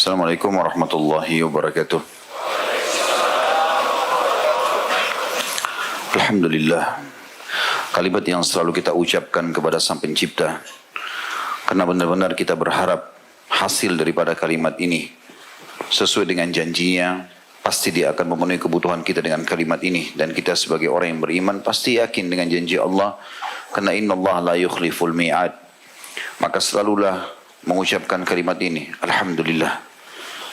Assalamualaikum warahmatullahi wabarakatuh. Alhamdulillah, kalimat yang selalu kita ucapkan kepada Sang Pencipta, karena benar-benar kita berharap hasil daripada kalimat ini sesuai dengan janjinya. Pasti dia akan memenuhi kebutuhan kita dengan kalimat ini. Dan kita sebagai orang yang beriman pasti yakin dengan janji Allah, karena innallaha la yukhliful mi'ad. Maka selalulah mengucapkan kalimat ini, Alhamdulillah.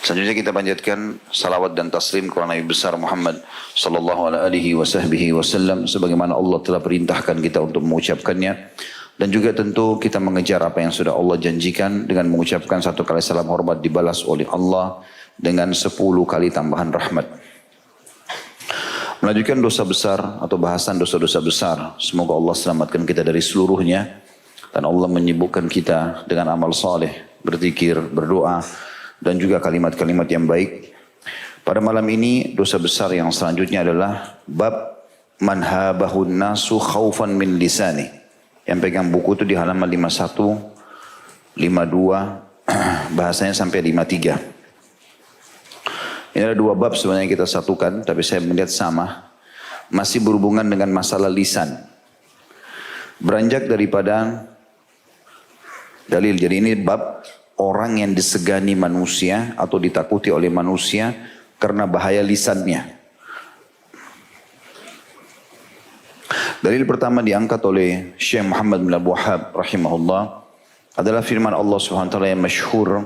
Selanjutnya kita panjatkan salawat dan taslim kepada Nabi besar Muhammad sallallahu alaihi wasallam sebagaimana Allah telah perintahkan kita untuk mengucapkannya. Dan juga tentu kita mengejar apa yang sudah Allah janjikan dengan mengucapkan satu kali salam hormat dibalas oleh Allah dengan 10 kali tambahan rahmat. Melanjutkan dosa besar atau bahasan dosa-dosa besar. Semoga Allah selamatkan kita dari seluruhnya. Dan Allah menyibukkan kita dengan amal saleh, berzikir, berdoa, dan juga kalimat-kalimat yang baik. Pada malam ini dosa besar yang selanjutnya adalah bab manhabahun nasu khaufan min lisani. Yang pegang buku itu di halaman 51, 52, bahasanya sampai 53. Ini ada dua bab sebenarnya kita satukan, tapi saya melihat sama. Masih berhubungan dengan masalah lisan. Beranjak daripada dalil. Jadi ini bab orang yang disegani manusia atau ditakuti oleh manusia karena bahaya lisannya. Dalil pertama diangkat oleh Syekh Muhammad bin Abdul Wahhab rahimahullah adalah firman Allah SWT yang masyhur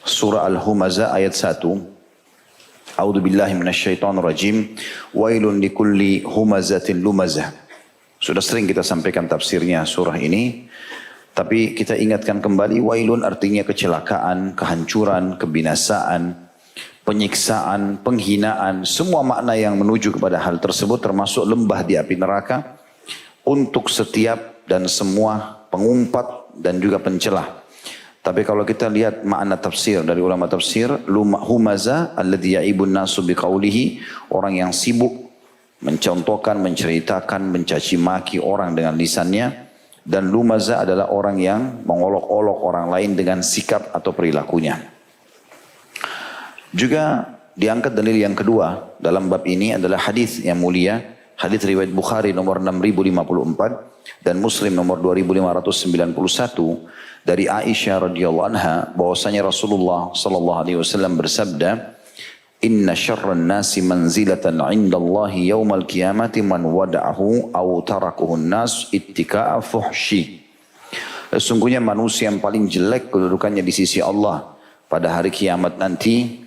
surah Al-Humazah ayat 1. A'udzu billahi minasyaitonir rajim. Wailun likulli humazatin lumazah. Sudah sering kita sampaikan tafsirnya surah ini. Tapi kita ingatkan kembali, wailun artinya kecelakaan, kehancuran, kebinasaan, penyiksaan, penghinaan. Semua makna yang menuju kepada hal tersebut termasuk lembah di api neraka untuk setiap dan semua pengumpat dan juga pencelah. Tapi kalau kita lihat makna tafsir dari ulama tafsir, humaza alladhi ya'ibun nasu biqaulihi, orang yang sibuk mencontohkan, menceritakan, mencaci maki orang dengan lisannya. Dan lumaza adalah orang yang mengolok-olok orang lain dengan sikap atau perilakunya. Juga diangkat dalil yang kedua dalam bab ini adalah hadis yang mulia, hadis riwayat Bukhari nomor 6054 dan Muslim nomor 2591 dari Aisyah radhiyallahu anha bahwasanya Rasulullah sallallahu alaihi wasallam bersabda, Inna syarran nasi manzilatan indallahi yawmal qiyamati man wada'ahu aw tarakuhun nas ittika'a fuhshi. Sesungguhnya manusia yang paling jelek kedudukannya di sisi Allah pada hari kiamat nanti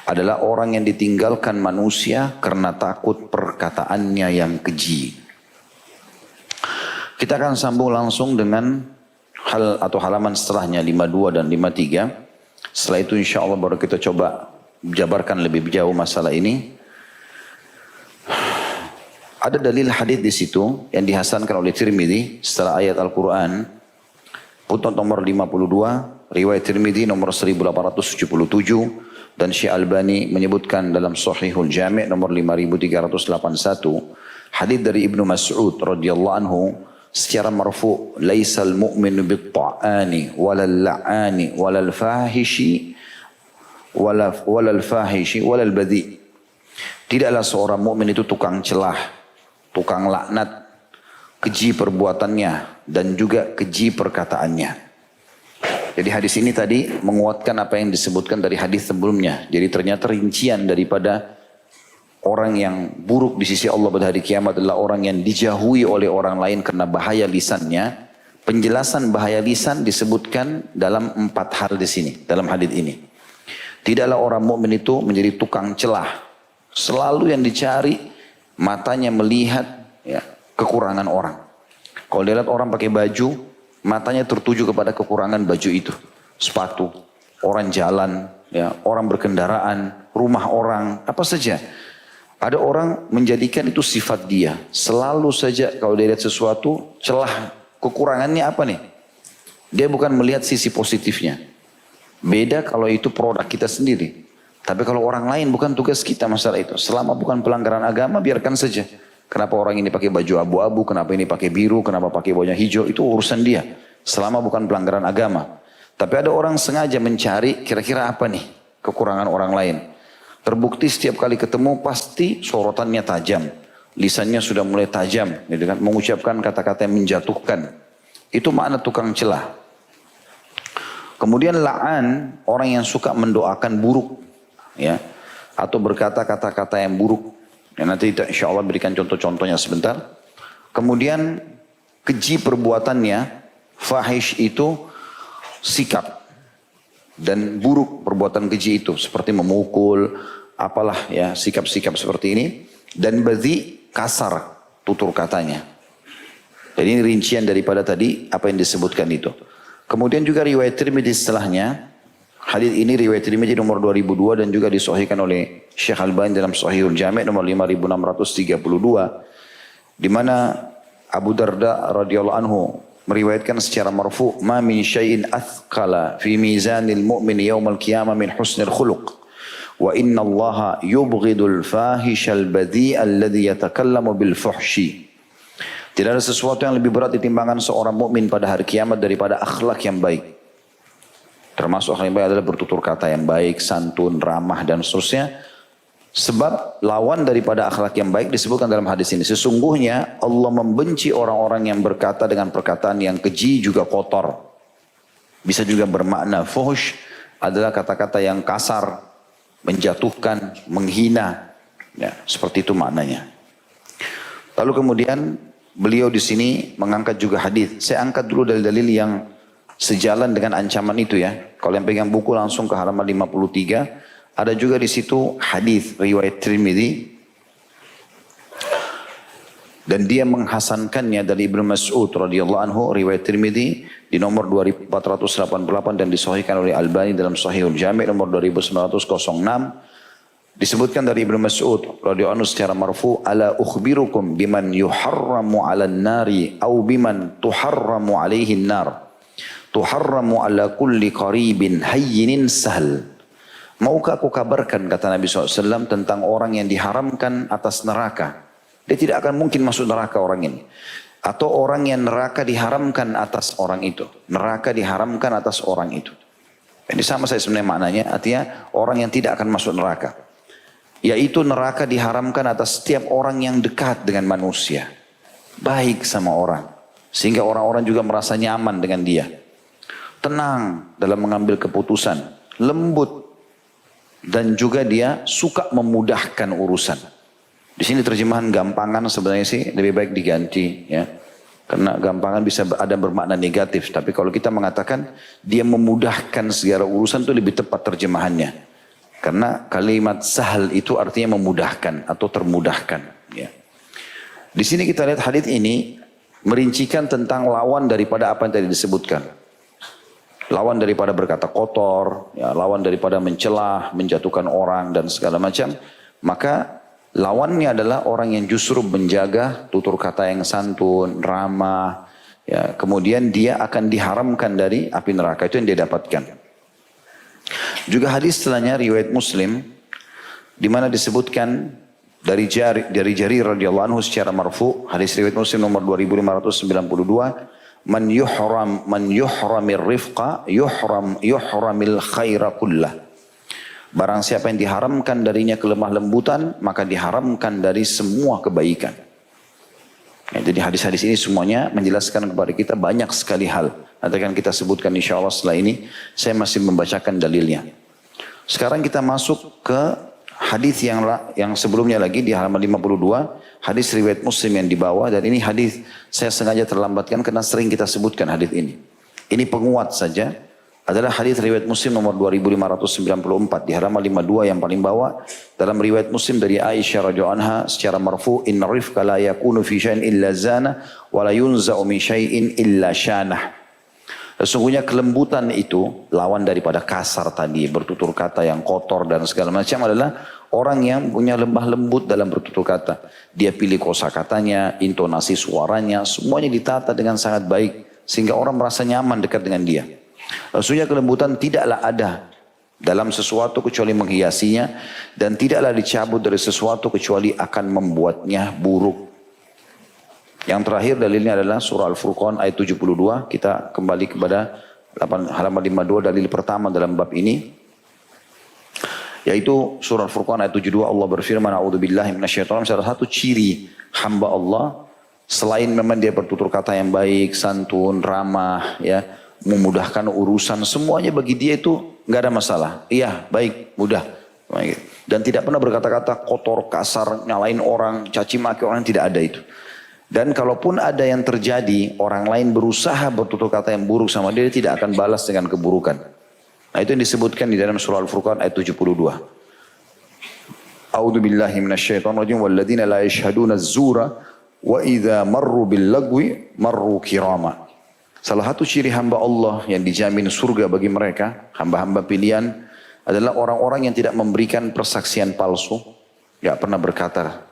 adalah orang yang ditinggalkan manusia karena takut perkataannya yang keji. Kita akan sambung langsung dengan hal atau halaman setelahnya 52 dan 53. Setelah itu insya Allah baru kita coba jabarkan lebih jauh masalah ini. Ada dalil hadis di situ yang dihasankan oleh Tirmidzi setelah ayat Al-Quran. Putnot nomor 52, riwayat Tirmidzi nomor 1877 dan Syekh Albani menyebutkan dalam Sahihul Jami' nomor 5381. Hadis dari Ibnu Mas'ud radhiyallahu anhu secara marfu, laisal mu'minu bit-ta'ani walal la'ani walal fahishi walal fahishi walal badhi. Tidaklah seorang mukmin itu tukang celah, tukang laknat, keji perbuatannya dan juga keji perkataannya. Jadi hadis ini tadi menguatkan apa yang disebutkan dari hadis sebelumnya. Jadi ternyata rincian daripada orang yang buruk di sisi Allah pada hari kiamat adalah orang yang dijauhi oleh orang lain karena bahaya lisannya. Penjelasan bahaya lisan disebutkan dalam 4 hal di sini, dalam hadis ini. Tidaklah orang mukmin itu menjadi tukang celah. Selalu yang dicari matanya melihat ya, kekurangan orang. Kalau dia lihat orang pakai baju, matanya tertuju kepada kekurangan baju itu. Sepatu, orang jalan, ya, orang berkendaraan, rumah orang, apa saja. Ada orang menjadikan itu sifat dia. Selalu saja kalau dia lihat sesuatu, celah kekurangannya apa nih? Dia bukan melihat sisi positifnya. Beda kalau itu produk kita sendiri. Tapi kalau orang lain bukan tugas kita masalah itu. Selama bukan pelanggaran agama biarkan saja. Kenapa orang ini pakai baju abu-abu, kenapa ini pakai biru, kenapa pakai bajunya hijau, itu urusan dia. Selama bukan pelanggaran agama. Tapi ada orang sengaja mencari kira-kira apa nih? kekurangan orang lain. Terbukti setiap kali ketemu pasti sorotannya tajam. Lisannya sudah mulai tajam, gitu kan? Mengucapkan kata-kata yang menjatuhkan. Itu makna tukang celah. Kemudian la'an, orang yang suka mendoakan buruk, ya, atau berkata kata-kata yang buruk. Ya, nanti insya Allah berikan contoh-contohnya sebentar. Kemudian keji perbuatannya, fahish itu sikap dan buruk perbuatan keji itu, seperti memukul, apalah ya sikap-sikap seperti ini. Dan badhi, kasar tutur katanya. Jadi ini rincian daripada tadi apa yang disebutkan itu. Kemudian juga riwayat Tirmidzi setelahnya. Hadis ini riwayat Tirmidzi nomor 2002 dan juga disahihkan oleh Syekh Albani dalam Sahihul Jami' nomor 5632. Di mana Abu Darda radhiyallahu anhu meriwayatkan secara marfu, "Ma min syai'in athqala fi mizanil mu'min yaumal qiyamah min husnil khuluq. Wa inna Allaha yubghidul fahishal badhi'a alladhi yatakallamu bil fuhshi." Tidak ada sesuatu yang lebih berat di timbangan seorang mukmin pada hari kiamat daripada akhlak yang baik. Termasuk akhlak yang baik adalah bertutur kata yang baik, santun, ramah dan seterusnya. Sebab lawan daripada akhlak yang baik disebutkan dalam hadis ini. Sesungguhnya Allah membenci orang-orang yang berkata dengan perkataan yang keji juga kotor. Bisa juga bermakna fuhsh adalah kata-kata yang kasar, menjatuhkan, menghina. Ya, seperti itu maknanya. Lalu kemudian beliau di sini mengangkat juga hadis. Saya angkat dulu dalil-dalil yang sejalan dengan ancaman itu ya. Kalau yang pegang buku langsung ke halaman 53. Ada juga di situ hadis riwayat Tirmidzi. Dan dia menghasankannya dari Ibnu Mas'ud radhiyallahu anhu, riwayat Tirmidzi di nomor 2488 dan disahihkan oleh Albani dalam Sahihul Jami' nomor 2906. Disebutkan dari Ibnu Mas'ud radhiyallahu anhu secara marfu, "Ala ukhbirukum biman yuharramu 'alan nari aw biman tuharramu 'alaihi an-nar. Tuharramu 'ala kulli qaribin hayyinin sahl." Maukah aku kabarkan, kata Nabi SAW, tentang orang yang diharamkan atas neraka. Dia tidak akan mungkin masuk neraka orang ini. Atau orang yang neraka diharamkan atas orang itu. Neraka diharamkan atas orang itu. Ini sama saya sebenarnya maknanya. Artinya orang yang tidak akan masuk neraka. Yaitu neraka diharamkan atas setiap orang yang dekat dengan manusia. Baik sama orang. Sehingga orang-orang juga merasa nyaman dengan dia. Tenang dalam mengambil keputusan. Lembut. Dan juga dia suka memudahkan urusan. Di sini terjemahan gampangan sebenarnya sih lebih baik diganti ya. Karena gampangan bisa ada bermakna negatif. Tapi kalau kita mengatakan dia memudahkan segala urusan itu lebih tepat terjemahannya. Karena kalimat sahal itu artinya memudahkan atau termudahkan. Ya. Di sini kita lihat hadits ini merincikan tentang lawan daripada apa yang tadi disebutkan. Lawan daripada berkata kotor, ya, lawan daripada mencelah, menjatuhkan orang dan segala macam. Maka lawannya adalah orang yang justru menjaga tutur kata yang santun, ramah. Ya, kemudian dia akan diharamkan dari api neraka, itu yang dia dapatkan. Juga hadis setelahnya riwayat Muslim, di mana disebutkan dari Jarir radhiyallahu anhu secara marfu, hadis riwayat Muslim nomor 2592. Man yuhramir rifqa yuhramil khaira kullah. Barang siapa yang diharamkan darinya kelemah lembutan, maka diharamkan dari semua kebaikan. Ya, jadi hadis-hadis ini semuanya menjelaskan kepada kita banyak sekali hal. Nanti akan kita sebutkan insya Allah setelah ini. Saya masih membacakan dalilnya. Sekarang kita masuk ke hadis yang sebelumnya lagi di halaman 52. Hadis riwayat Muslim yang dibawa, dan ini hadis saya sengaja terlambatkan karena sering kita sebutkan hadis ini. Ini penguat saja. Adalah hadis riwayat Muslim nomor 2594 di halaman 52 yang paling bawah. Dalam riwayat Muslim dari Aisyah radhiyallahu anha secara marfu, "Inna rifqa la yakunu fi syai'in illa zana wa la yunza'u min syai'in illa syanah." Sesungguhnya kelembutan itu lawan daripada kasar tadi, bertutur kata yang kotor dan segala macam adalah orang yang punya lemah lembut dalam bertutur kata. Dia pilih kosakatanya, intonasi suaranya, semuanya ditata dengan sangat baik sehingga orang merasa nyaman dekat dengan dia. Sesungguhnya kelembutan tidaklah ada dalam sesuatu kecuali menghiasinya, dan tidaklah dicabut dari sesuatu kecuali akan membuatnya buruk. Yang terakhir dalilnya adalah surah Al-Furqan ayat 72. Kita kembali kepada halaman 52 dalil pertama dalam bab ini. Yaitu surah Furqan ayat 72 Allah berfirman, a'udzubillahi minasyaitonir rajim. Salah satu ciri hamba Allah, selain memang dia bertutur kata yang baik, santun, ramah, ya, memudahkan urusan, semuanya bagi dia itu nggak ada masalah. Iya, baik, mudah. Dan tidak pernah berkata-kata kotor, kasar, nyalain orang, caci maki orang, tidak ada itu. Dan kalaupun ada yang terjadi, orang lain berusaha bertutur kata yang buruk sama dia, dia tidak akan balas dengan keburukan. Nah itu yang disebutkan di dalam surah Al-Furqan ayat 72. A'udzu billahi minasyaitonir rajim walladzina la yashhaduna az-zura wa idza marru bil lagwi marru kirama. Salah satu ciri hamba Allah yang dijamin surga bagi mereka, hamba-hamba pilihan, adalah orang-orang yang tidak memberikan persaksian palsu, tidak pernah berkata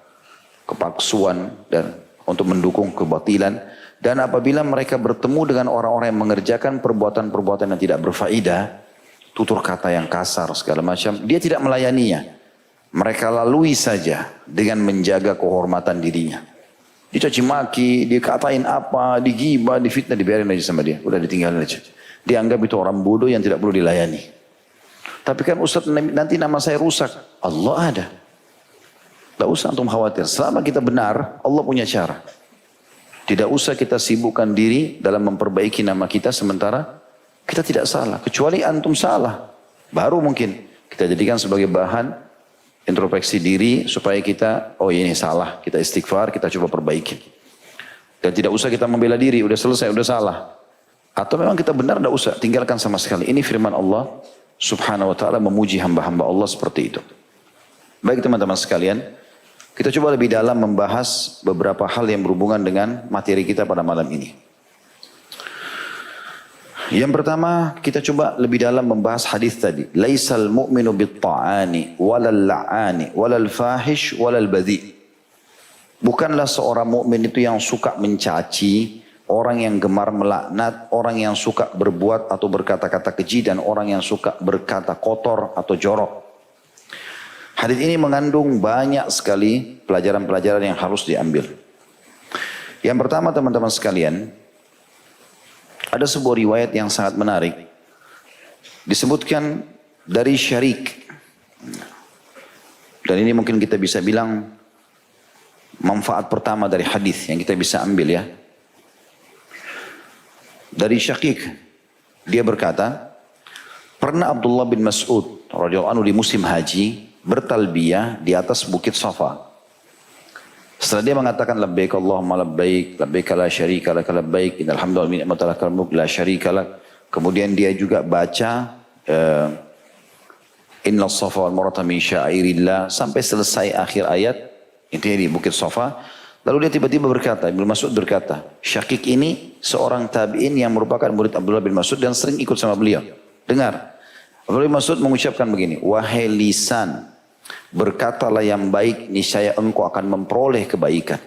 kepalsuan dan untuk mendukung kebatilan. Dan apabila mereka bertemu dengan orang-orang yang mengerjakan perbuatan-perbuatan yang tidak berfaedah, tutur kata yang kasar segala macam, dia tidak melayaninya. Mereka lalui saja dengan menjaga kehormatan dirinya. Dicaci maki, dikatain apa, digibah, difitnah, dibiarin aja sama dia. Udah ditinggalin aja. Dianggap itu orang bodoh yang tidak perlu dilayani. Tapi kan Ustaz, nanti nama saya rusak. Allah ada. Tidak usah antum khawatir. Selama kita benar, Allah punya cara. Tidak usah kita sibukkan diri dalam memperbaiki nama kita sementara kita tidak salah. Kecuali antum salah. Baru mungkin kita jadikan sebagai bahan introspeksi diri supaya kita, oh ini salah. Kita istighfar, kita coba perbaiki. Dan tidak usah kita membela diri. Udah selesai, udah salah. Atau memang kita benar, tidak usah. Tinggalkan sama sekali. Ini firman Allah Subhanahu wa ta'ala memuji hamba-hamba Allah seperti itu. Baik teman-teman sekalian, kita coba lebih dalam membahas beberapa hal yang berhubungan dengan materi kita pada malam ini. Yang pertama, kita coba lebih dalam membahas hadis tadi. Laisal mu'minu bit-ta'ani walal la'ani walal fahish walal badhi. Bukanlah seorang mukmin itu yang suka mencaci, orang yang gemar melaknat, orang yang suka berbuat atau berkata-kata keji, dan orang yang suka berkata kotor atau jorok. Hadis ini mengandung banyak sekali pelajaran-pelajaran yang harus diambil. Yang pertama teman-teman sekalian, ada sebuah riwayat yang sangat menarik. Disebutkan dari Syarik. Dan ini mungkin kita bisa bilang manfaat pertama dari hadis yang kita bisa ambil ya. Dari Syakik, dia berkata, pernah Abdullah bin Mas'ud radhiyallahu anhu di musim haji bertalbiyah di atas bukit Safa. Setelah dia mengatakan labbaik Allahumma labbaik, labbaik la syarika lak labbaik, innal hamda wa ni'mata lakal mulk la syarika lak. Kemudian dia juga baca innas safa wal marwata min sya'airillah sampai selesai akhir ayat. Intinya di bukit Safa. Lalu dia tiba-tiba berkata, Ibnu Mas'ud berkata, Syakik ini seorang tabi'in yang merupakan murid Abdullah bin Mas'ud dan sering ikut sama beliau. Dengar, Abdullah bin Mas'ud mengucapkan begini, wahai lisan, berkatalah yang baik, niscaya engkau akan memperoleh kebaikan.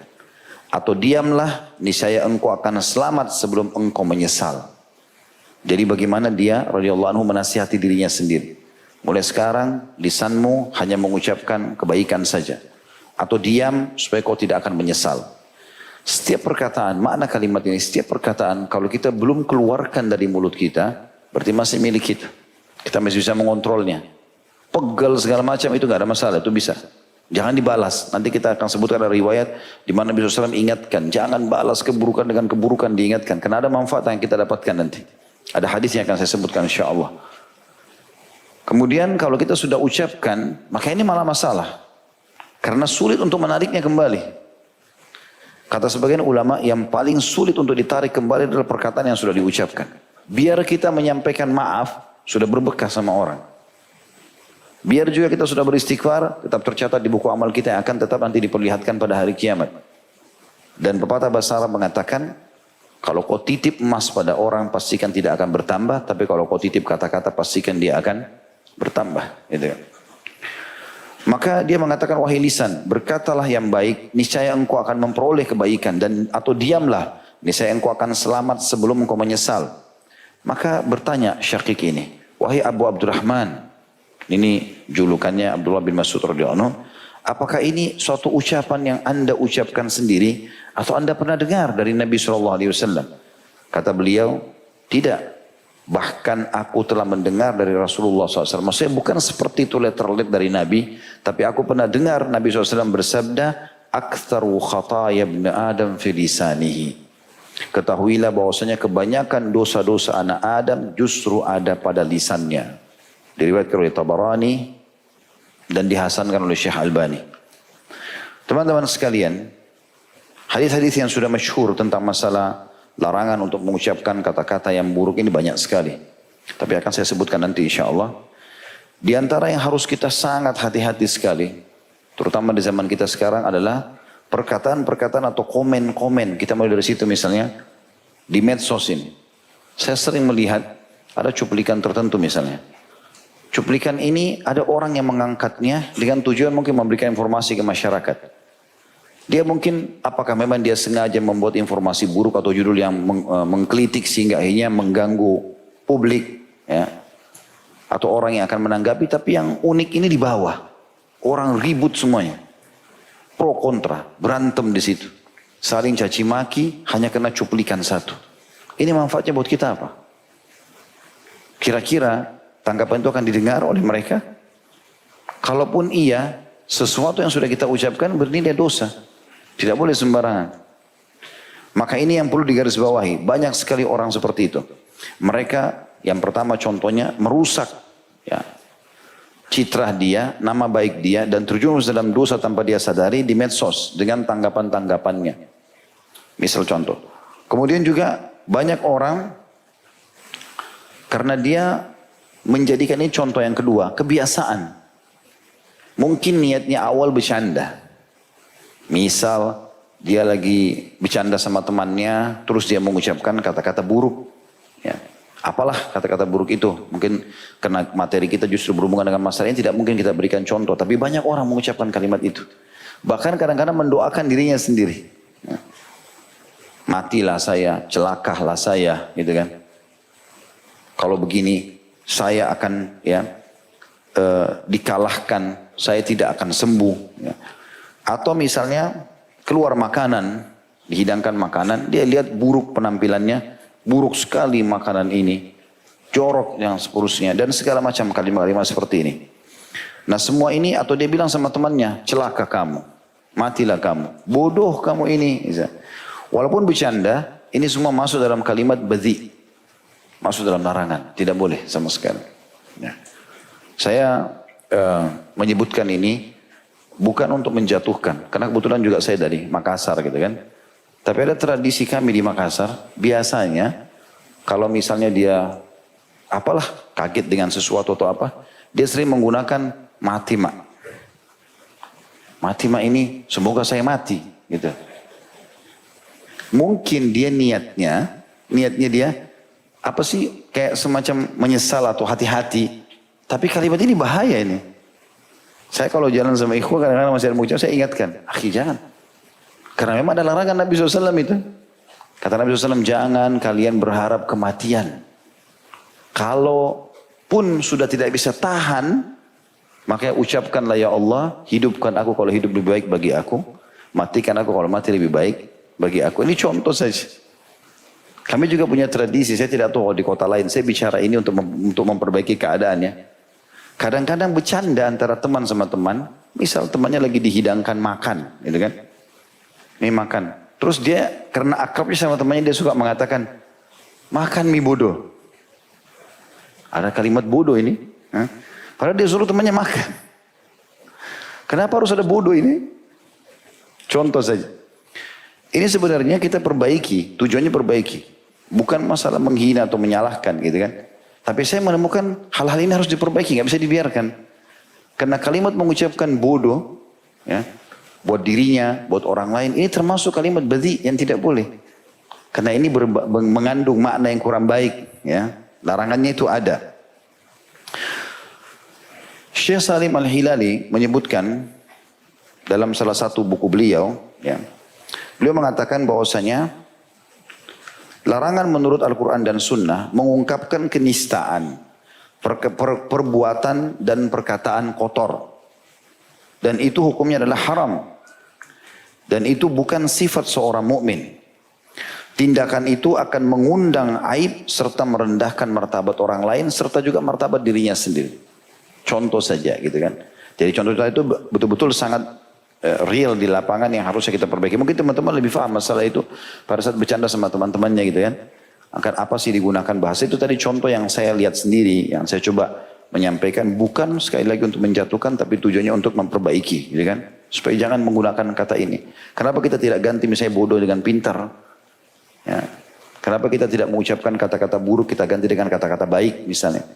Atau diamlah, niscaya engkau akan selamat sebelum engkau menyesal. Jadi bagaimana dia radhiyallahu anhu menasihati dirinya sendiri. Mulai sekarang lisanmu hanya mengucapkan kebaikan saja. Atau diam supaya kau tidak akan menyesal. Setiap perkataan, makna kalimat ini, setiap perkataan kalau kita belum keluarkan dari mulut kita, berarti masih milik kita. Kita masih bisa mengontrolnya. Pegal segala macam itu gak ada masalah, itu bisa. Jangan dibalas. Nanti kita akan sebutkan ada riwayat di mana Nabi SAW ingatkan, jangan balas keburukan dengan keburukan, diingatkan. Karena ada manfaat yang kita dapatkan nanti. Ada hadis yang akan saya sebutkan insya Allah. Kemudian kalau kita sudah ucapkan, maka ini malah masalah. Karena sulit untuk menariknya kembali. Kata sebagian ulama, yang paling sulit untuk ditarik kembali adalah perkataan yang sudah diucapkan. Biar kita menyampaikan maaf, sudah berbekas sama orang. Biar juga kita sudah beristighfar, tetap tercatat di buku amal kita yang akan tetap nanti diperlihatkan pada hari kiamat. Dan pepatah bahasa Arab mengatakan, kalau kau titip emas pada orang, pastikan tidak akan bertambah. Tapi kalau kau titip kata-kata, pastikan dia akan bertambah. Gitu. Maka dia mengatakan, wahai lisan, berkatalah yang baik, niscaya engkau akan memperoleh kebaikan. Dan atau diamlah, niscaya engkau akan selamat sebelum engkau menyesal. Maka bertanya Syakik ini, wahai Abu Abdurrahman, ini julukannya Abdullah bin Mas'ud radhiyallahu anhu, apakah ini suatu ucapan yang anda ucapkan sendiri, atau anda pernah dengar dari Nabi SAW? Kata beliau, tidak. Bahkan aku telah mendengar dari Rasulullah SAW. Maksudnya bukan seperti itu letterlet dari Nabi. Tapi aku pernah dengar Nabi SAW bersabda, Aktharu khataya ibn Adam fi lisanihi. Ketahuilah bahwasanya kebanyakan dosa-dosa anak Adam justru ada pada lisannya. Diriwayatkan oleh Tabarani dan dihasankan oleh Syekh Albani. Teman-teman sekalian, hadis-hadis yang sudah masyhur tentang masalah larangan untuk mengucapkan kata-kata yang buruk ini banyak sekali. Tapi akan saya sebutkan nanti insya Allah. Di antara yang harus kita sangat hati-hati sekali, terutama di zaman kita sekarang adalah perkataan-perkataan atau komen-komen. Kita mulai dari situ misalnya, di medsos ini. Saya sering melihat ada cuplikan tertentu misalnya. Cuplikan ini ada orang yang mengangkatnya dengan tujuan mungkin memberikan informasi ke masyarakat. Dia mungkin apakah memang dia sengaja membuat informasi buruk atau judul yang mengkritik sehingga akhirnya mengganggu publik, ya, atau orang yang akan menanggapi. Tapi yang unik ini di bawah, orang ribut semuanya, pro kontra, berantem di situ, saling caci maki hanya karena cuplikan satu. Ini manfaatnya buat kita apa? Kira-kira tanggapan itu akan didengar oleh mereka? Kalaupun iya, sesuatu yang sudah kita ucapkan bernilai dosa. Tidak boleh sembarangan. Maka ini yang perlu digarisbawahi. Banyak sekali orang seperti itu. Mereka yang pertama contohnya merusak ya, citra dia, nama baik dia, dan terjerumus dalam dosa tanpa dia sadari di medsos dengan tanggapan-tanggapannya. Misal contoh. Kemudian juga banyak orang karena dia menjadikan ini contoh yang kedua, kebiasaan. Mungkin niatnya awal bercanda. Misal dia lagi bercanda sama temannya, terus dia mengucapkan kata-kata buruk. Ya. Apalah kata-kata buruk itu? Mungkin karena materi kita justru berhubungan dengan masalah ini, tidak mungkin kita berikan contoh. Tapi banyak orang mengucapkan kalimat itu. Bahkan kadang-kadang mendoakan dirinya sendiri. Ya. Matilah saya, celakalah saya, gitu kan. Kalau begini, saya akan dikalahkan, saya tidak akan sembuh. Ya. Atau misalnya keluar makanan, dihidangkan makanan, dia lihat buruk penampilannya, buruk sekali makanan ini, jorok yang seterusnya, dan segala macam kalimat-kalimat seperti ini. Nah semua ini, atau dia bilang sama temannya, celaka kamu, matilah kamu, bodoh kamu ini. Walaupun bercanda, ini semua masuk dalam kalimat badhi, masuk dalam larangan, tidak boleh sama sekali. Ya. Saya menyebutkan ini, bukan untuk menjatuhkan, karena kebetulan juga saya dari Makassar gitu kan. Tapi ada tradisi kami di Makassar, biasanya kalau misalnya dia apalah kaget dengan sesuatu atau apa, dia sering menggunakan matima. Matima ini semoga saya mati gitu. Mungkin dia niatnya dia apa sih, kayak semacam menyesal atau hati-hati. Tapi kalimat ini bahaya ini. Saya kalau jalan sama ikhwan kadang-kadang masih ada mengucap, saya ingatkan, akhi jangan. Karena memang ada larangan Nabi SAW itu. Kata Nabi SAW, jangan kalian berharap kematian. Kalau pun sudah tidak bisa tahan, makanya ucapkanlah ya Allah, hidupkan aku kalau hidup lebih baik bagi aku. Matikan aku kalau mati lebih baik bagi aku. Ini contoh saja. Kami juga punya tradisi, saya tidak tahu di kota lain. Saya bicara ini untuk memperbaiki keadaannya. Kadang-kadang bercanda antara teman sama teman. Misal temannya lagi dihidangkan makan, gitu kan. Ini makan. Terus dia karena akrabnya sama temannya dia suka mengatakan, makan mie bodoh. Ada kalimat bodoh ini. Padahal dia suruh temannya makan. Kenapa harus ada bodoh ini? Contoh saja. Ini sebenarnya kita perbaiki, tujuannya perbaiki. Bukan masalah menghina atau menyalahkan gitu kan. Tapi saya menemukan hal-hal ini harus diperbaiki, nggak bisa dibiarkan. Karena kalimat mengucapkan bodoh, ya, buat dirinya, buat orang lain, ini termasuk kalimat badhi yang tidak boleh. Karena ini mengandung makna yang kurang baik, ya. Larangannya itu ada. Syekh Salim Al-Hilali menyebutkan dalam salah satu buku beliau, ya, beliau mengatakan bahwasanya larangan menurut Al-Quran dan Sunnah mengungkapkan kenistaan, perbuatan dan perkataan kotor. Dan itu hukumnya adalah haram. Dan itu bukan sifat seorang mukmin. Tindakan itu akan mengundang aib serta merendahkan martabat orang lain serta juga martabat dirinya sendiri. Contoh saja gitu kan. Jadi contoh itu betul-betul sangat real di lapangan yang harusnya kita perbaiki. Mungkin teman-teman lebih paham masalah itu pada saat bercanda sama teman-temannya gitu kan. Akan apa sih digunakan bahasa itu tadi contoh yang saya lihat sendiri, yang saya coba menyampaikan bukan sekali lagi untuk menjatuhkan tapi tujuannya untuk memperbaiki gitu kan. Supaya jangan menggunakan kata ini. Kenapa kita tidak ganti misalnya bodoh dengan pintar? Ya. Kenapa kita tidak mengucapkan kata-kata buruk, kita ganti dengan kata-kata baik misalnya.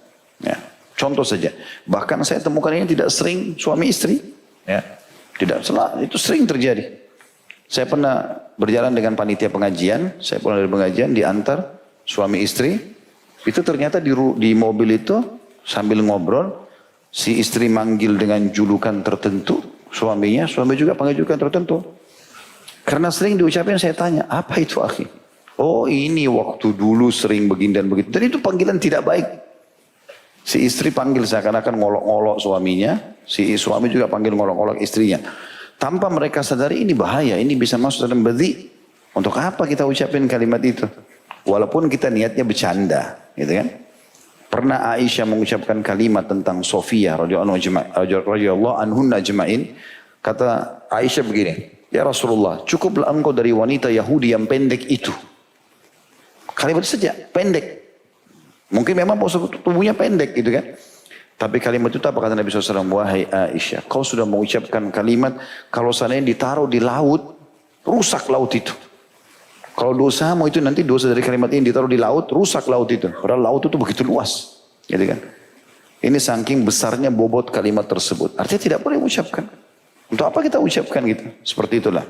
Ya. Contoh saja. Bahkan saya temukan ini tidak sering suami istri. Ya. Tidak salah, itu sering terjadi. Saya pernah berjalan dengan panitia pengajian, saya pulang dari pengajian, diantar suami istri. Itu ternyata di mobil itu sambil ngobrol, si istri manggil dengan julukan tertentu, suami juga panggil julukan tertentu. Karena sering diucapin saya tanya, apa itu akhi? Oh ini waktu dulu sering begini dan begitu. Dan itu panggilan tidak baik. Si istri panggil seakan-akan ngolok-ngolok suaminya. Si suami juga panggil ngolok-ngolok istrinya. Tanpa mereka sadari ini bahaya. Ini bisa masuk dalam badhi. Untuk apa kita ucapin kalimat itu? Walaupun kita niatnya bercanda. Gitu kan? Pernah Aisyah mengucapkan kalimat tentang Sofia radhiyallahu anhunna ajma'in. Kata Aisyah begini. Ya Rasulullah, cukuplah engkau dari wanita Yahudi yang pendek itu. Kalimat saja, pendek. Mungkin memang postur tubuhnya pendek gitu kan. Tapi kalimat itu apa kata Nabi SAW? Wahai Aisyah, kau sudah mengucapkan kalimat, kalau seandainya ditaruh di laut, rusak laut itu. Kalau dosamu itu nanti dosa dari kalimat ini ditaruh di laut, rusak laut itu. Padahal laut itu begitu luas. Gitu kan. Ini saking besarnya bobot kalimat tersebut. Artinya tidak boleh mengucapkan. Untuk apa kita ucapkan gitu? Seperti itulah.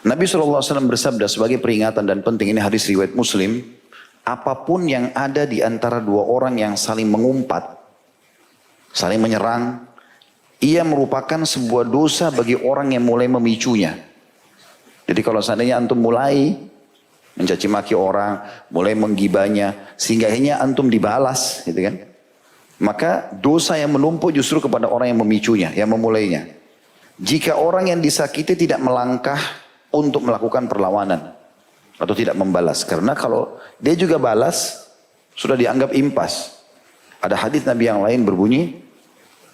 Nabi SAW bersabda sebagai peringatan dan penting, ini hadis riwayat Muslim, apapun yang ada di antara dua orang yang saling mengumpat, saling menyerang, ia merupakan sebuah dosa bagi orang yang mulai memicunya. Jadi kalau seandainya antum mulai mencaci maki orang, mulai menggibahnya, sehingga akhirnya antum dibalas, gitu kan? Maka dosa yang menumpuk justru kepada orang yang memicunya, yang memulainya. Jika orang yang disakiti tidak melangkah untuk melakukan perlawanan atau tidak membalas, karena kalau dia juga balas sudah dianggap impas. Ada hadis Nabi yang lain berbunyi,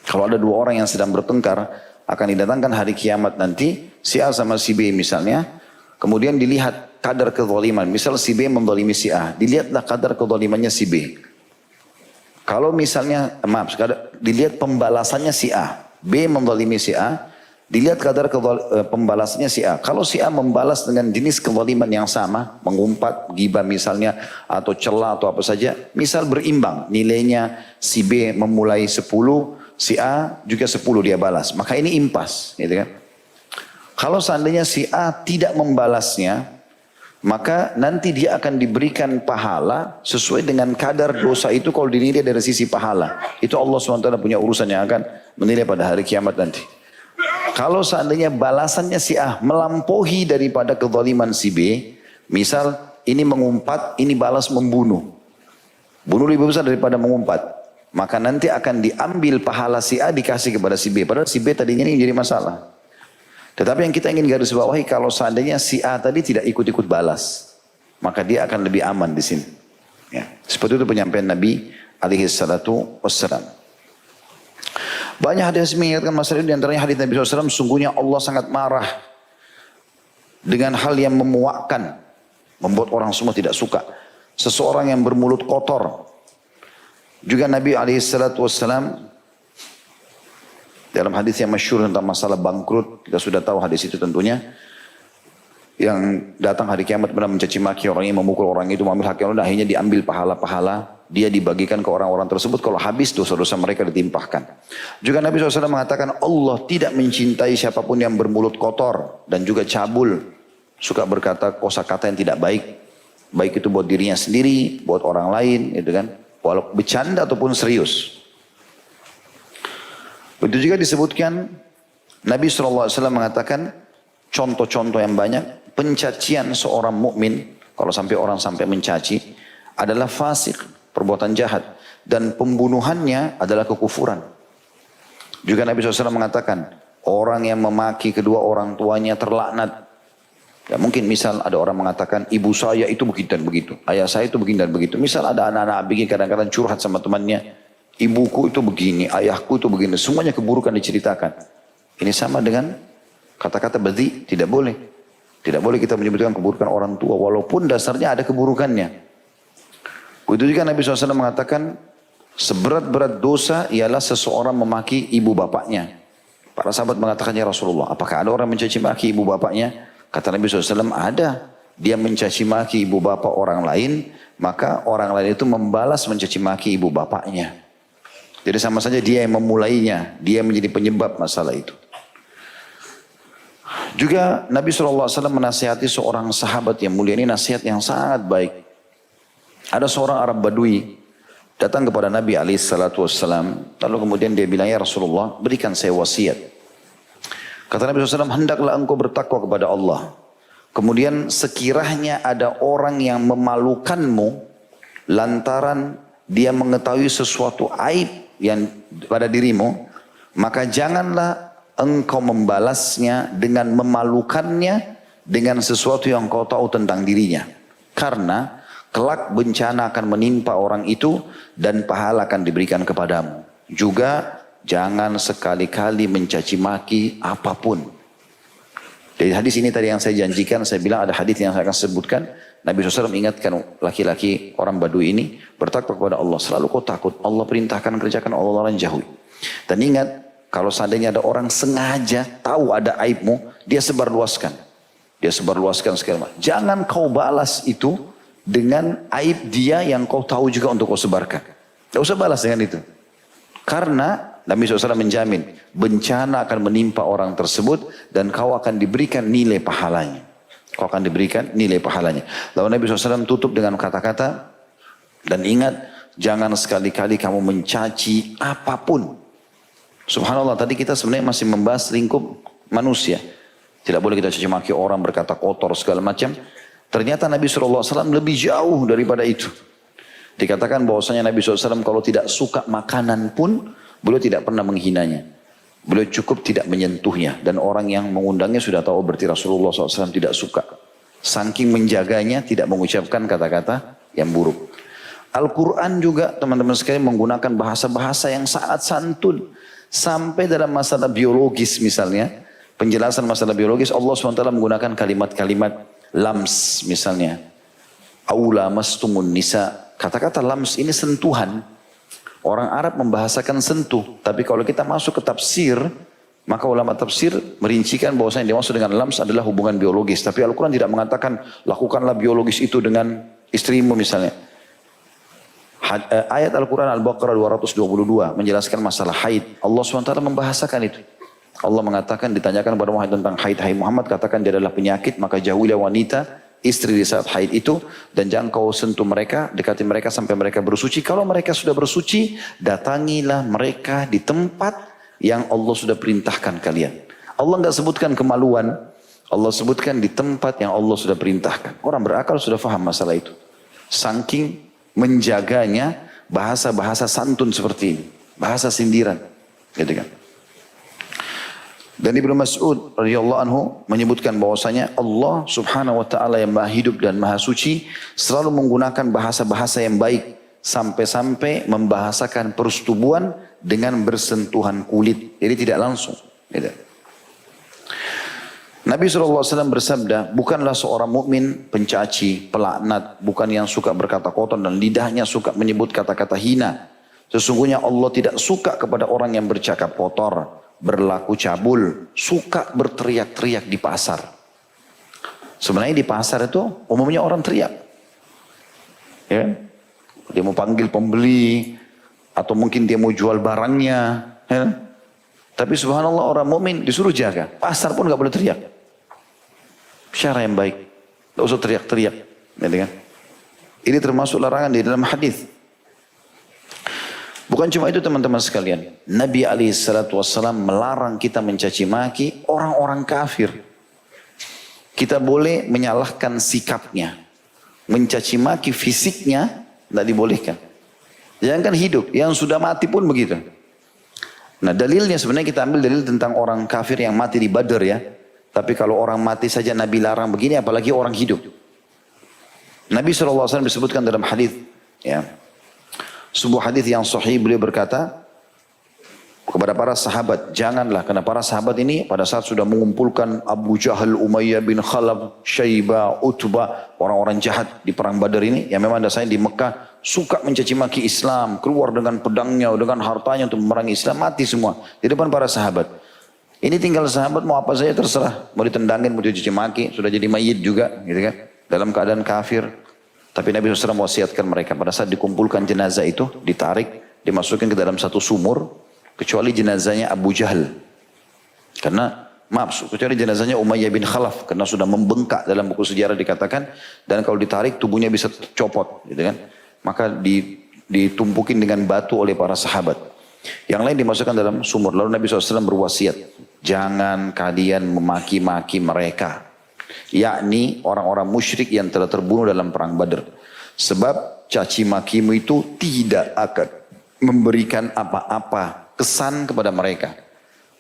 kalau ada dua orang yang sedang bertengkar akan didatangkan hari kiamat nanti si A sama si B misalnya, kemudian dilihat kadar kezaliman, misal si B menzalimi si A, dilihatlah kadar kezalimannya si B. Kalau misalnya dilihat pembalasannya si A, B menzalimi si A, dilihat kadar pembalasannya si A. Kalau si A membalas dengan jenis kezaliman yang sama, mengumpat, gibah misalnya, atau celah atau apa saja, misal berimbang, nilainya si B memulai 10, si A juga 10 dia balas. Maka ini impas. Gitu kan? Kalau seandainya si A tidak membalasnya, maka nanti dia akan diberikan pahala sesuai dengan kadar dosa itu kalau dinilai dari sisi pahala. Itu Allah SWT punya urusan yang akan menilai pada hari kiamat nanti. Kalau seandainya balasannya si A melampaui daripada kezaliman si B, misal ini mengumpat, ini balas membunuh. Bunuh lebih besar daripada mengumpat. Maka nanti akan diambil pahala si A dikasih kepada si B. Padahal si B tadinya ini jadi masalah. Tetapi yang kita ingin garis bawahi kalau seandainya si A tadi tidak ikut-ikut balas. Maka dia akan lebih aman di sini. Ya. Seperti itu penyampaian Nabi alaihi salatu wassalam. Banyak hadis mengingatkan masalah ini, diantaranya hadis Nabi SAW, sungguhnya Allah sangat marah dengan hal yang memuakkan, membuat orang semua tidak suka. Seseorang yang bermulut kotor. Juga Nabi SAW dalam hadis yang masyhur tentang masalah bangkrut, kita sudah tahu hadis itu tentunya, yang datang hari kiamat benar mencaci maki orang yang memukul orang itu, mengambil hak orang, akhirnya diambil pahala-pahala, dia dibagikan ke orang-orang tersebut, kalau habis dosa-dosa mereka ditimpahkan. Juga Nabi SAW mengatakan Allah tidak mencintai siapapun yang bermulut kotor dan juga cabul, suka berkata kosakata yang tidak baik, baik itu buat dirinya sendiri, buat orang lain, gitu kan, walau bercanda ataupun serius. Begitu juga disebutkan Nabi SAW mengatakan contoh-contoh yang banyak pencacian seorang mukmin, kalau sampai orang sampai mencaci, adalah fasik, perbuatan jahat, dan pembunuhannya adalah kekufuran. Juga Nabi SAW mengatakan orang yang memaki kedua orang tuanya terlaknat. Ya mungkin misal ada orang mengatakan ibu saya itu begitu dan begitu, ayah saya itu begini dan begitu. Misal ada anak-anak begini kadang-kadang curhat sama temannya, ibuku itu begini, ayahku itu begini, semuanya keburukan diceritakan. Ini sama dengan kata-kata badhi, tidak boleh. Tidak boleh kita menyebutkan keburukan orang tua walaupun dasarnya ada keburukannya. Begitu juga Nabi SAW mengatakan seberat-berat dosa ialah seseorang memaki ibu bapaknya. Para sahabat mengatakan, ya Rasulullah, apakah ada orang mencaci maki ibu bapaknya? Kata Nabi SAW, ada. Dia mencaci maki ibu bapak orang lain, maka orang lain itu membalas mencaci maki ibu bapaknya. Jadi sama saja dia yang memulainya, dia menjadi penyebab masalah itu. Juga Nabi SAW menasihati seorang sahabat yang mulia, ini nasihat yang sangat baik. Ada seorang Arab Badui datang kepada Nabi SAW, lalu kemudian dia bilang, ya Rasulullah, berikan saya wasiat. Kata Nabi SAW, hendaklah engkau bertakwa kepada Allah. Kemudian sekiranya ada orang yang memalukanmu lantaran dia mengetahui sesuatu aib yang pada dirimu, maka janganlah engkau membalasnya dengan memalukannya dengan sesuatu yang kau tahu tentang dirinya. Karena kelak bencana akan menimpa orang itu dan pahala akan diberikan kepadamu. Juga jangan sekali-kali mencaci maki apapun. Dari hadis ini tadi yang saya janjikan, saya bilang ada hadis yang saya akan sebutkan. Nabi SAW ingatkan laki-laki orang Badui ini, bertakwa kepada Allah. Selalu kau takut, Allah perintahkan kerjakan, Allah larang jauhi. Dan ingat, kalau seandainya ada orang sengaja tahu ada aibmu, dia sebarluaskan. Dia sebarluaskan segala macam. Jangan kau balas itu dengan aib dia yang kau tahu juga untuk kau sebarkan. Tidak usah balas dengan itu. Karena Nabi SAW menjamin bencana akan menimpa orang tersebut dan kau akan diberikan nilai pahalanya. Kau akan diberikan nilai pahalanya. Lalu Nabi SAW tutup dengan kata-kata, dan ingat jangan sekali-kali kamu mencaci apapun. Subhanallah, tadi kita sebenarnya masih membahas lingkup manusia. Tidak boleh kita caci maki orang, berkata kotor segala macam. Ternyata Nabi SAW lebih jauh daripada itu. Dikatakan bahwasanya Nabi SAW kalau tidak suka makanan pun, beliau tidak pernah menghinanya. Beliau cukup tidak menyentuhnya. Dan orang yang mengundangnya sudah tahu berarti Rasulullah SAW tidak suka. Saking menjaganya tidak mengucapkan kata-kata yang buruk. Al-Quran juga teman-teman sekalian menggunakan bahasa-bahasa yang sangat santun. Sampai dalam masalah biologis misalnya. Penjelasan masalah biologis Allah SWT menggunakan kalimat-kalimat lams misalnya. Aula mastumun nisa. Kata-kata lams ini sentuhan. Orang Arab membahasakan sentuh. Tapi kalau kita masuk ke tafsir, maka ulama tafsir merincikan bahwasanya yang dimaksud dengan lams adalah hubungan biologis. Tapi Al-Quran tidak mengatakan lakukanlah biologis itu dengan istrimu misalnya. Ayat Al-Quran Al-Baqarah 222 menjelaskan masalah haid. Allah SWT membahasakan itu. Allah mengatakan, ditanyakan kepada Muhammad tentang haid. Hai Muhammad, katakan dia adalah penyakit, maka jauhilah wanita istri di saat haid itu, dan jangan kau sentuh mereka, dekati mereka sampai mereka bersuci. Kalau mereka sudah bersuci, datangilah mereka di tempat yang Allah sudah perintahkan kalian. Allah enggak sebutkan kemaluan, Allah sebutkan di tempat yang Allah sudah perintahkan. Orang berakal sudah faham masalah itu. Saking menjaganya bahasa-bahasa santun seperti ini, bahasa sindiran, gitu kan. Dan Ibnu Mas'ud radhiyallahu anhu menyebutkan bahwasanya Allah Subhanahu wa taala yang Maha hidup dan Maha suci selalu menggunakan bahasa-bahasa yang baik sampai-sampai membahasakan persetubuhan dengan bersentuhan kulit. Jadi tidak langsung, gitu. Nabi SAW bersabda, bukanlah seorang mukmin pencaci, pelaknat, bukan yang suka berkata kotor dan lidahnya suka menyebut kata-kata hina. Sesungguhnya Allah tidak suka kepada orang yang bercakap kotor, berlaku cabul, suka berteriak-teriak di pasar. Sebenarnya di pasar itu umumnya orang teriak. Ya? Dia mau panggil pembeli, atau mungkin dia mau jual barangnya. Ya? Tapi subhanallah orang mukmin disuruh jaga. Pasar pun gak boleh teriak. Cara yang baik. Gak usah teriak-teriak. Ini termasuk larangan di dalam hadis. Bukan cuma itu teman-teman sekalian. Nabi SAW melarang kita mencaci maki orang-orang kafir. Kita boleh menyalahkan sikapnya. Mencaci maki fisiknya tidak dibolehkan. Jangan hidup. Yang sudah mati pun begitu. Nah dalilnya sebenarnya kita ambil dalil tentang orang kafir yang mati di Badr ya. Tapi kalau orang mati saja Nabi larang begini, apalagi orang hidup. Nabi SAW disebutkan dalam hadis, ya, sebuah hadis yang sahih, beliau berkata kepada para sahabat, janganlah, karena para sahabat ini pada saat sudah mengumpulkan Abu Jahal, Umayyah bin Khalaf, Syaibah, Utbah, orang-orang jahat di perang Badar ini, yang memang dasarnya di Mekah suka mencaci maki Islam, keluar dengan pedangnya, dengan hartanya untuk memerangi Islam, mati semua di depan para sahabat. Ini tinggal sahabat mau apa saja terserah, mau ditendangin, mau dicaci maki, sudah jadi mayit juga, gitu kan, dalam keadaan kafir. Tapi Nabi SAW wasiatkan mereka pada saat dikumpulkan jenazah itu, ditarik, dimasukkan ke dalam satu sumur, kecuali jenazahnya Abu Jahal. Karena, maaf, kecuali jenazahnya Umayyah bin Khalaf, karena sudah membengkak dalam buku sejarah dikatakan, dan kalau ditarik tubuhnya bisa tercopot, gitu kan. Maka ditumpukin dengan batu oleh para sahabat. Yang lain dimasukkan dalam sumur. Lalu Nabi SAW berwasiat, jangan kalian memaki-maki mereka, yakni orang-orang musyrik yang telah terbunuh dalam perang Badar. Sebab caci makimu itu tidak akan memberikan apa-apa kesan kepada mereka.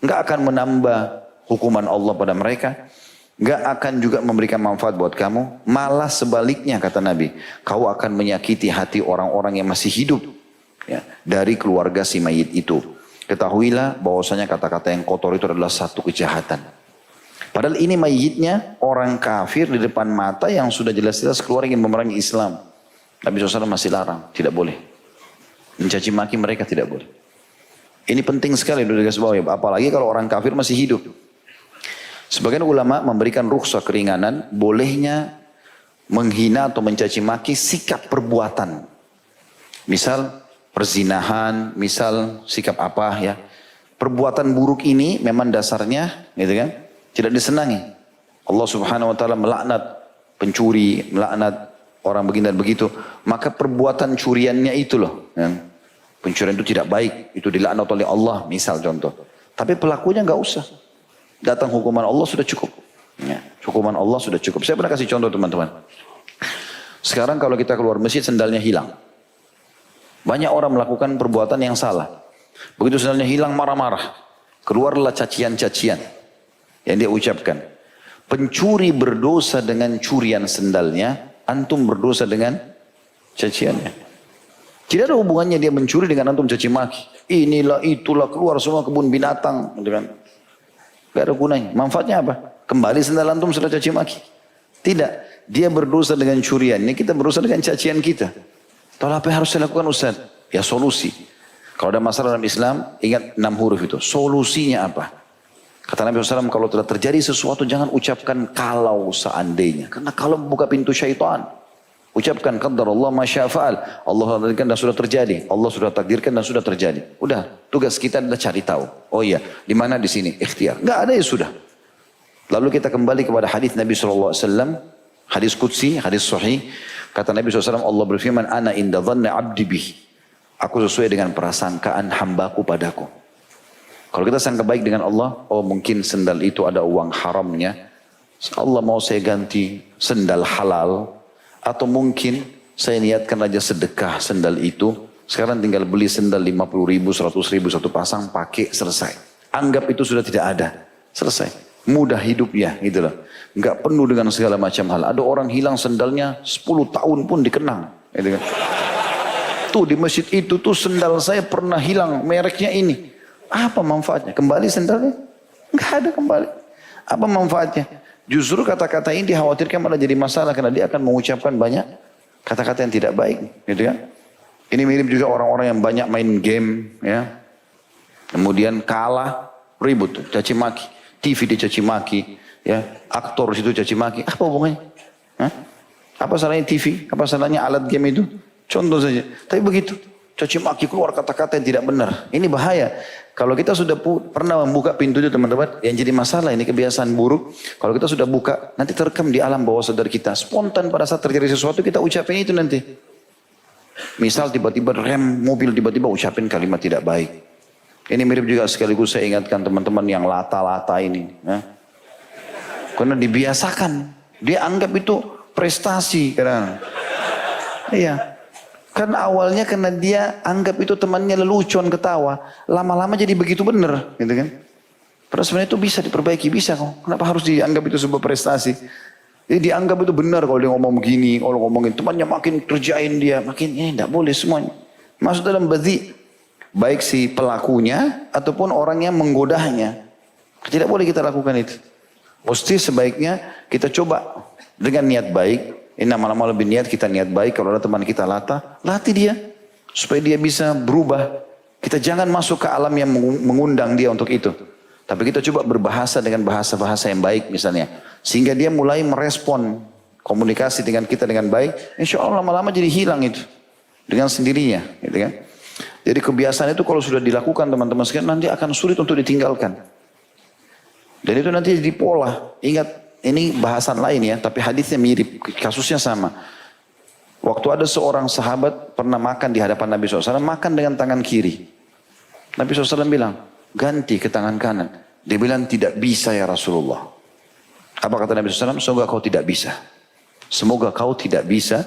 Enggak akan menambah hukuman Allah pada mereka. Enggak akan juga memberikan manfaat buat kamu. Malah sebaliknya kata Nabi, kau akan menyakiti hati orang-orang yang masih hidup, ya, dari keluarga si mayit itu. Ketahuilah bahwasanya kata-kata yang kotor itu adalah satu kejahatan. Padahal ini mayitnya orang kafir di depan mata yang sudah jelas-jelas keluar ingin memerangi Islam. Nabi SAW masih larang, tidak boleh. Mencaci maki mereka tidak boleh. Ini penting sekali dari garis bawah, apalagi kalau orang kafir masih hidup. Sebagian ulama memberikan rukhsah keringanan, bolehnya menghina atau mencaci maki sikap perbuatan. Misal perzinahan, misal sikap apa ya. Perbuatan buruk ini memang dasarnya, gitu kan, tidak disenangi. Allah Subhanahu wa taala melaknat pencuri, melaknat orang begini dan begitu. Maka perbuatan curiannya itu loh, ya. Pencurian itu tidak baik, itu dilaknat oleh Allah, misal contoh. Tapi pelakunya nggak usah. Datang hukuman Allah sudah cukup. Ya, hukuman Allah sudah cukup. Saya pernah kasih contoh teman-teman. Sekarang kalau kita keluar masjid sendalnya hilang. Banyak orang melakukan perbuatan yang salah. Begitu sendalnya hilang marah-marah. Keluarlah cacian-cacian yang dia ucapkan. Pencuri berdosa dengan curian sendalnya, antum berdosa dengan caciannya. Tidak ada hubungannya dia mencuri dengan antum caci maki. Inilah itulah keluar semua kebun binatang, gitu kan. Gak ada gunanya. Manfaatnya apa? Kembali sendal antum sudah caci maki. Tidak. Dia berdosa dengan curian. Ini kita berdosa dengan cacian kita. Lalu apa yang harus dilakukan Ustaz? Ya solusi. Kalau ada masalah dalam Islam, ingat 6 huruf itu. Solusinya apa? Kata Nabi SAW, kalau telah terjadi sesuatu jangan ucapkan kalau seandainya. Karena kalau membuka pintu syaitan. Ucapkan qadarullah masyafa'al. Allah takdirkan dan sudah terjadi. Allah sudah takdirkan dan sudah terjadi. Udah, tugas kita adalah cari tahu. Oh iya, di mana di sini? Ikhtiar. Enggak ada ya sudah. Lalu kita kembali kepada hadis Nabi SAW. Hadis Qudsi, hadis Sahih. Kata Nabi SAW, Allah berfirman, Ana inda dhanna abdi bih. Aku sesuai dengan prasangkaan hambaku padaku. Kalau kita sangka baik dengan Allah, oh mungkin sendal itu ada uang haramnya. Allah mau saya ganti sendal halal. Atau mungkin saya niatkan aja sedekah sendal itu. Sekarang tinggal beli sendal 50 ribu, 100 ribu satu pasang, pakai, selesai. Anggap itu sudah tidak ada. Selesai. Mudah hidupnya gitu loh. Enggak penuh dengan segala macam hal. Ada orang hilang sendalnya 10 tahun pun dikenang. Gitu kan. Tuh di masjid itu tuh sendal saya pernah hilang, mereknya ini. Apa manfaatnya? Kembali sendalnya? Enggak ada kembali. Apa manfaatnya? Justru kata-kata ini dikhawatirkan malah jadi masalah karena dia akan mengucapkan banyak kata-kata yang tidak baik, gitu kan? Ini mirip juga orang-orang yang banyak main game, ya. Kemudian kalah, ribut, caci maki, TV dicaci maki, ya. Aktor situ caci maki, apa hubungannya? Hah? Apa salahnya TV? Apa salahnya alat game itu? Contoh saja. Tapi begitu, caci maki keluar kata-kata yang tidak benar. Ini bahaya. Kalau kita sudah pernah membuka pintu itu teman-teman, yang jadi masalah ini kebiasaan buruk. Kalau kita sudah buka, nanti terekam di alam bawah sadar kita. Spontan pada saat terjadi sesuatu kita ucapin itu nanti. Misal tiba-tiba rem mobil tiba-tiba ucapin kalimat tidak baik. Ini mirip juga sekaligus saya ingatkan teman-teman yang lata-lata ini. Ya. Karena dibiasakan. Dia anggap itu prestasi. Karena, iya. Karena awalnya karena dia anggap itu temannya lelucon ketawa. Lama-lama jadi begitu benar. Gitu kan. Padahal sebenarnya itu bisa diperbaiki, bisa kok. Kenapa harus dianggap itu sebuah prestasi? Jadi dianggap itu benar kalau dia ngomong begini, kalau ngomongin temannya makin kerjain dia, makin ini tidak boleh semuanya. Masuk dalam badhi, baik si pelakunya ataupun orang yang menggodanya. Tidak boleh kita lakukan itu. Mesti sebaiknya kita coba dengan niat baik. Ini lama-lama lebih niat kita niat baik. Kalau ada teman kita latih dia supaya dia bisa berubah. Kita jangan masuk ke alam yang mengundang dia untuk itu. Tapi kita coba berbahasa dengan bahasa-bahasa yang baik misalnya. Sehingga dia mulai merespon komunikasi dengan kita dengan baik. Insya Allah lama-lama jadi hilang itu. Dengan sendirinya. Gitu kan. Jadi kebiasaan itu kalau sudah dilakukan teman-teman sekalian nanti akan sulit untuk ditinggalkan. Dan itu nanti jadi pola. Ingat ini bahasan lain ya. Tapi hadisnya mirip. Kasusnya sama. Waktu ada seorang sahabat pernah makan di hadapan Nabi SAW. Makan dengan tangan kiri. Nabi SAW bilang. Ganti ke tangan kanan. Dia bilang tidak bisa ya Rasulullah. Apa kata Nabi SAW? Semoga kau tidak bisa. Semoga kau tidak bisa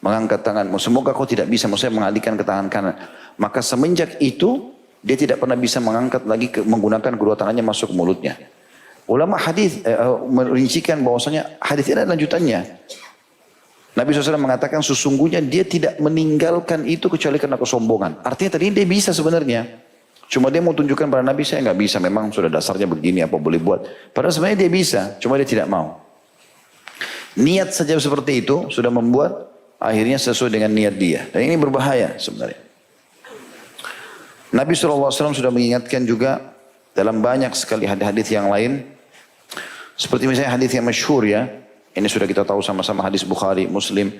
mengangkat tanganmu. Semoga kau tidak bisa. Maksudnya mengalihkan ke tangan kanan. Maka semenjak itu dia tidak pernah bisa mengangkat lagi menggunakan kedua tangannya masuk ke mulutnya. Ulama hadis merincikan bahwasanya hadis ini adalah lanjutannya. Nabi SAW mengatakan sesungguhnya dia tidak meninggalkan itu kecuali karena kesombongan. Artinya tadi dia bisa sebenarnya. Cuma dia mau tunjukkan pada Nabi, saya nggak bisa, memang sudah dasarnya begini, apa boleh buat. Padahal sebenarnya dia bisa, cuma dia tidak mau. Niat saja seperti itu, sudah membuat akhirnya sesuai dengan niat dia. Dan ini berbahaya sebenarnya. Nabi SAW sudah mengingatkan juga, dalam banyak sekali hadis-hadis yang lain, seperti misalnya hadis yang masyhur ya, ini sudah kita tahu sama-sama hadis Bukhari, Muslim,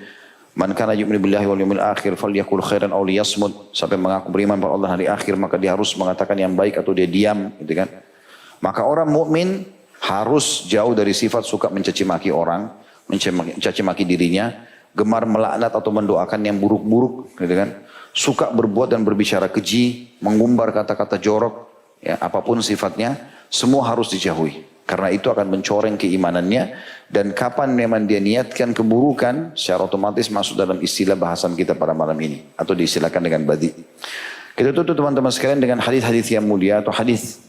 Man kana yu'minu billahi wal yawmil akhir falyakul khairan aw liyasmut, sampai mengaku beriman pada Allah hari akhir maka dia harus mengatakan yang baik atau dia diam, gitu kan. Maka orang mukmin harus jauh dari sifat suka mencaci maki orang, mencaci maki dirinya, gemar melaknat atau mendoakan yang buruk-buruk, gitu kan. Suka berbuat dan berbicara keji, mengumbar kata-kata jorok, ya apapun sifatnya, semua harus dijauhi. Karena itu akan mencoreng keimanannya. Dan kapan memang dia niatkan keburukan, secara otomatis masuk dalam istilah bahasan kita pada malam ini. Atau diistilahkan dengan badi. Kita tutup teman-teman sekalian dengan hadis-hadis yang mulia. Atau hadis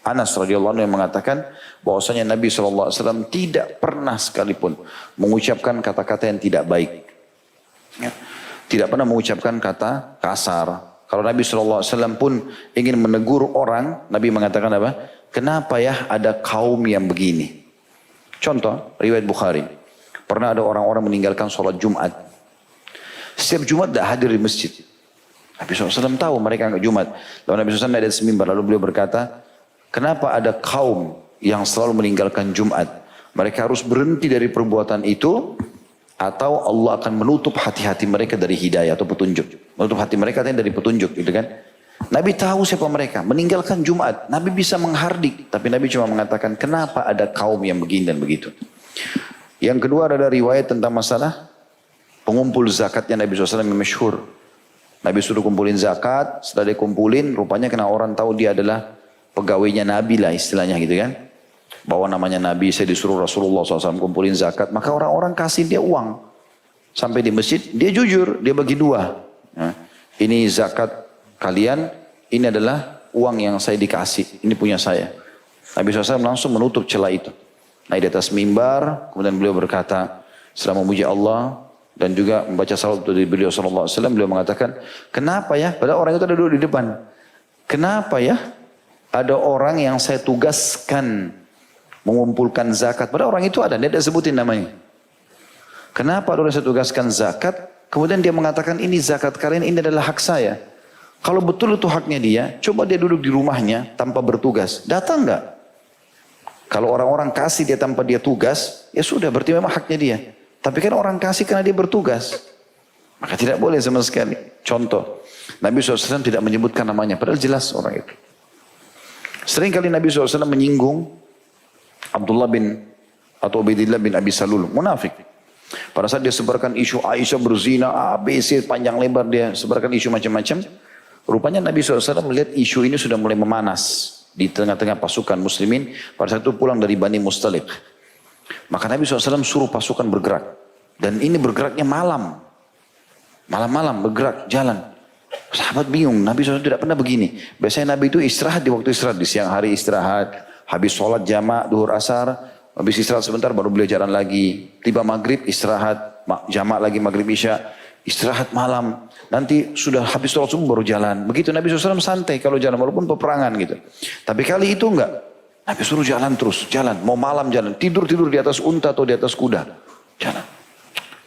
Anas radhiyallahu anhu yang mengatakan bahwasanya Nabi SAW tidak pernah sekalipun mengucapkan kata-kata yang tidak baik. Ya. Tidak pernah mengucapkan kata kasar. Kalau Nabi SAW pun ingin menegur orang, Nabi mengatakan apa? Kenapa ya ada kaum yang begini? Contoh, riwayat Bukhari. Pernah ada orang-orang meninggalkan sholat Jumat. Setiap Jumat tidak hadir di masjid. Nabi SAW tahu mereka enggak Jumat. Lalu Nabi SAW ada semimbar. Lalu beliau berkata, kenapa ada kaum yang selalu meninggalkan Jumat? Mereka harus berhenti dari perbuatan itu. Atau Allah akan menutup hati-hati mereka dari hidayah atau petunjuk. Menutup hati mereka dari petunjuk, gitu kan. Nabi tahu siapa mereka, meninggalkan Jumat. Nabi bisa menghardik, tapi Nabi cuma mengatakan kenapa ada kaum yang begini dan begitu. Yang kedua ada riwayat tentang masalah pengumpul zakatnya Nabi SAW yang masyhur. Nabi suruh kumpulin zakat, setelah dia kumpulin, rupanya kena orang tahu dia adalah pegawainya Nabi lah istilahnya gitu kan. Bawa namanya Nabi, saya disuruh Rasulullah SAW kumpulin zakat, maka orang-orang kasih dia uang. Sampai di masjid, dia jujur, dia bagi dua. Nah, ini zakat kalian, ini adalah uang yang saya dikasih, ini punya saya. Nabi SAW langsung menutup celah itu. Naik di atas mimbar, kemudian beliau berkata, setelah memuji Allah, dan juga membaca salat dari beliau SAW, beliau mengatakan, kenapa ya, padahal orang itu ada duduk di depan. Kenapa ya, ada orang yang saya tugaskan mengumpulkan zakat, padahal orang itu ada, dia tidak sebutin namanya. Kenapa ada orang saya tugaskan zakat, kemudian dia mengatakan, ini zakat kalian, ini adalah hak saya. Kalau betul itu haknya dia, coba dia duduk di rumahnya tanpa bertugas. Datang enggak? Kalau orang-orang kasih dia tanpa dia tugas, ya sudah berarti memang haknya dia. Tapi kan orang kasih karena dia bertugas. Maka tidak boleh sama sekali. Contoh, Nabi SAW tidak menyebutkan namanya, padahal jelas orang itu. Sering kali Nabi SAW menyinggung Abdullah bin atau Ubaidillah bin Abi Salul, munafik. Pada saat dia sebarkan isu Aisyah berzina, ABC, panjang lebar dia sebarkan isu macam-macam. Rupanya Nabi SAW melihat isu ini sudah mulai memanas di tengah-tengah pasukan muslimin. Pada saat itu pulang dari Bani Mustalik. Maka Nabi SAW suruh pasukan bergerak. Dan ini bergeraknya malam. Malam-malam bergerak, jalan. Sahabat bingung, Nabi SAW tidak pernah begini. Biasanya Nabi itu istirahat di waktu istirahat. Di siang hari istirahat, habis sholat jamaah duhur asar, habis istirahat sebentar baru beliau jalan lagi. Tiba maghrib istirahat, jamaah lagi maghrib isya, istirahat malam. Nanti sudah habis sholat subuh baru jalan. Begitu Nabi SAW santai kalau jalan walaupun peperangan gitu. Tapi kali itu enggak. Nabi suruh jalan terus, jalan. Mau malam jalan, tidur-tidur di atas unta atau di atas kuda. Jalan.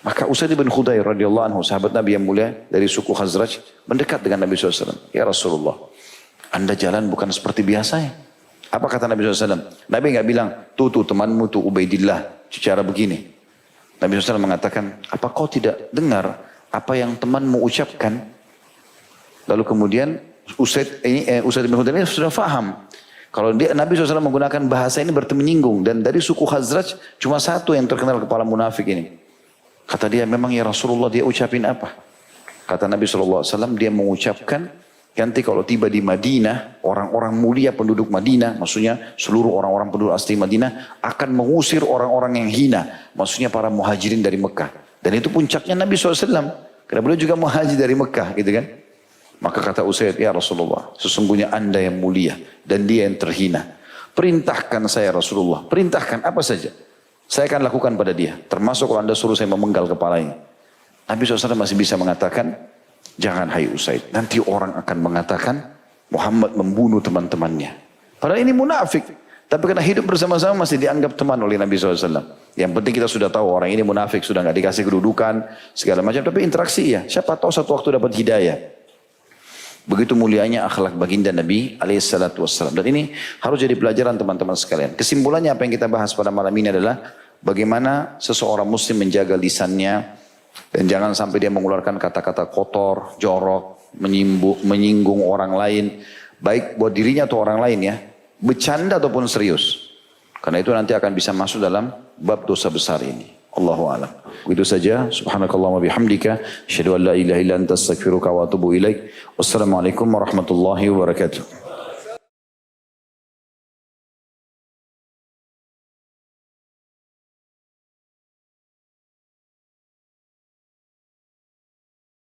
Maka Usaid bin Khudair radhiyallahu anhu, sahabat Nabi yang mulia dari suku Khazraj, mendekat dengan Nabi SAW. Ya Rasulullah, Anda jalan bukan seperti biasanya. Apa kata Nabi SAW? Nabi enggak bilang, tuh temanmu tuh Ubaidillah, cara begini. Nabi SAW mengatakan, apa kau tidak dengar apa yang temanmu ucapkan? Lalu kemudian Usaid bin Khudair ini sudah faham. Kalau Nabi SAW menggunakan bahasa ini berarti menyinggung. Dan dari suku Khazraj cuma satu yang terkenal kepala munafik ini. Kata dia, memang ya Rasulullah dia ucapin apa? Kata Nabi SAW, dia mengucapkan, nanti kalau tiba di Madinah, orang-orang mulia penduduk Madinah, maksudnya seluruh orang-orang penduduk asli Madinah, akan mengusir orang-orang yang hina. Maksudnya para muhajirin dari Mekah. Dan itu puncaknya Nabi SAW. Karena beliau juga muhajir dari Mekah, gitu kan. Maka kata Usaid, ya Rasulullah, sesungguhnya anda yang mulia, dan dia yang terhina. Perintahkan saya Rasulullah, perintahkan apa saja. Saya akan lakukan pada dia. Termasuk kalau anda suruh saya memenggal kepalanya. Nabi SAW masih bisa mengatakan, jangan hai Usaid. Nanti orang akan mengatakan, Muhammad membunuh teman-temannya. Padahal ini munafik. Tapi karena hidup bersama-sama masih dianggap teman oleh Nabi SAW. Yang penting kita sudah tahu orang ini munafik. Sudah nggak dikasih kedudukan, segala macam. Tapi interaksi ya. Siapa tahu satu waktu dapat hidayah. Begitu mulianya akhlak baginda Nabi SAW. Dan ini harus jadi pelajaran teman-teman sekalian. Kesimpulannya apa yang kita bahas pada malam ini adalah bagaimana seseorang muslim menjaga lisannya dan jangan sampai dia mengeluarkan kata-kata kotor, jorok, menyinggung orang lain, baik buat dirinya atau orang lain ya, bercanda ataupun serius. Karena itu nanti akan bisa masuk dalam bab dosa besar ini. Allahu a'lam. Begitu saja. Subhanakallahumma bihamdika, asyhadu an la ilaha illa anta astaghfiruka wa atubu ilaik. Wassalamualaikum warahmatullahi wabarakatuh.